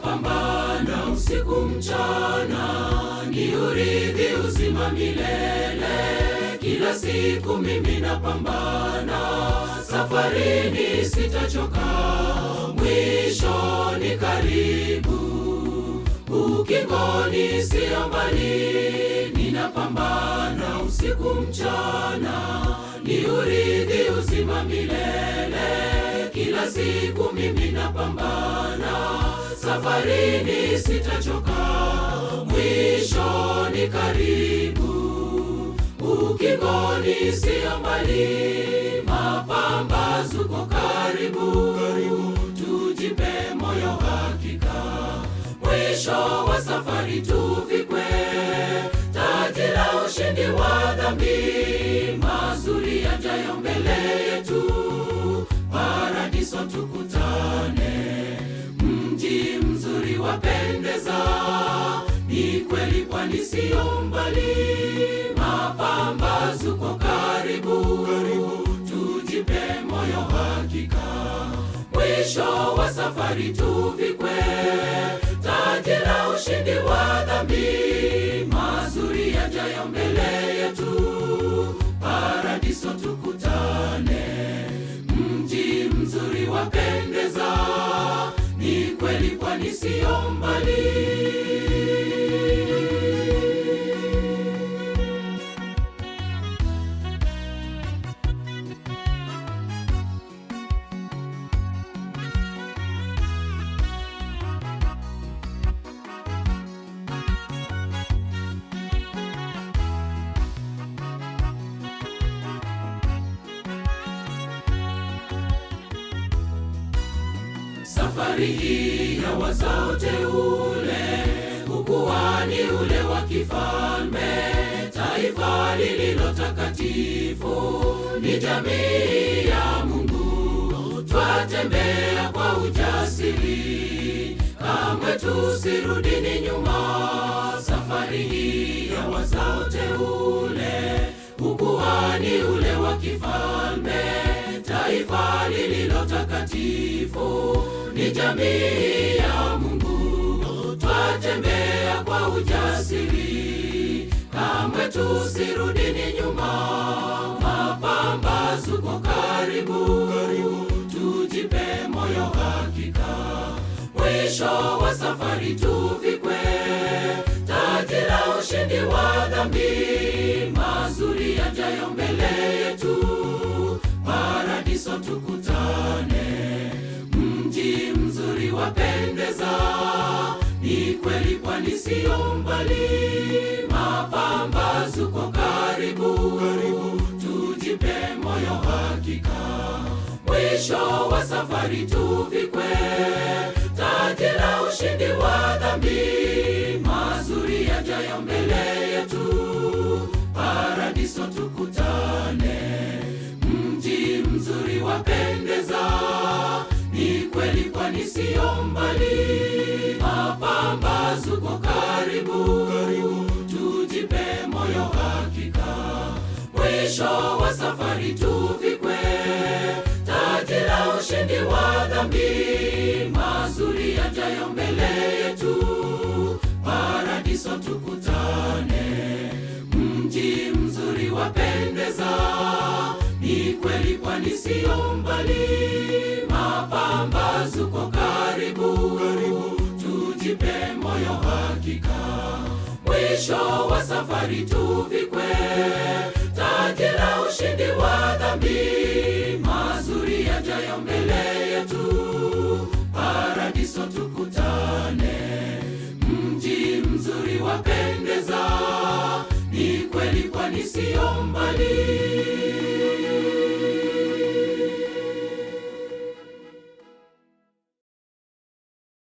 ninapambana usiku mchana, ni urithi uzima milele. Kila siku mimi napambana, safarini sitachoka, mwisho ni karibu, ukingoni sio mbali. Ninapambana usiku mchana, ni urithi uzima milele. Kila siku mimi napambana, safarini sitachoka, mwisho ni karibu, ukingoni sio mbali. Mapambazuko karibu, tujipe moyo hakika, mwisho wa safari tufikwe taji la ushindi wa dhambi. Mazuri yajayo mbele yetu, paradiso tukutane, mji mzuri wapendeza, ni kweli pwani sio mbali. Mapambazuko karibu, tujipe moyo hakika, mwisho wa safari tufikwe taji la ushindi wa dhambi. Mazuri yajayo mbele yetu, paradiso tukutane, mji mzuri wapendeza, ni kweli pwani sio mbali. Safari hii ya wazao teule, ukuhani ule wa kifalme, taifa lililo takatifu, ni jamii ya Mungu. Twatembea kwa ujasiri, kamwe tusirudini nyuma. Safari hii ya wazao teule, ukuhani ule wa kifalme, taifa lililo takatifu, ni jamii ya Mungu. Twatembea kwa ujasiri, kamwe tusirudini nyuma. Mapambazuko karibu, tujipe moyo hakika, mwisho wa safari tufikwe taji la ushindi wa dhambi. Mazuri yajayo mbele yetu, paradiso tukutane, mji mzuri wapendeza, ni kweli pwani sio mbali. Mapambazuko karibu, tujipe moyo hakika, mwisho wa safari tufikwe taji la ushindi wa dhambi. Mazuri yajayo mbele yetu, paradiso tukutane, mji mzuri wapendeza, ni kweli pwani sio mbali. Mapambazuko karibu, tujipe moyo hakika, mwisho wa safari tufikwe taji la ushindi wa dhambi. Mazuri yajayo mbele yetu, paradiso tukutane, mji mzuri wapendeza, ni kweli pwani sio mbali. Mapambazuko karibu, tujipe moyo hakika, mwisho wa safari tufikwe taji la ushindi wa dhambi. Mazuri yajayo mbele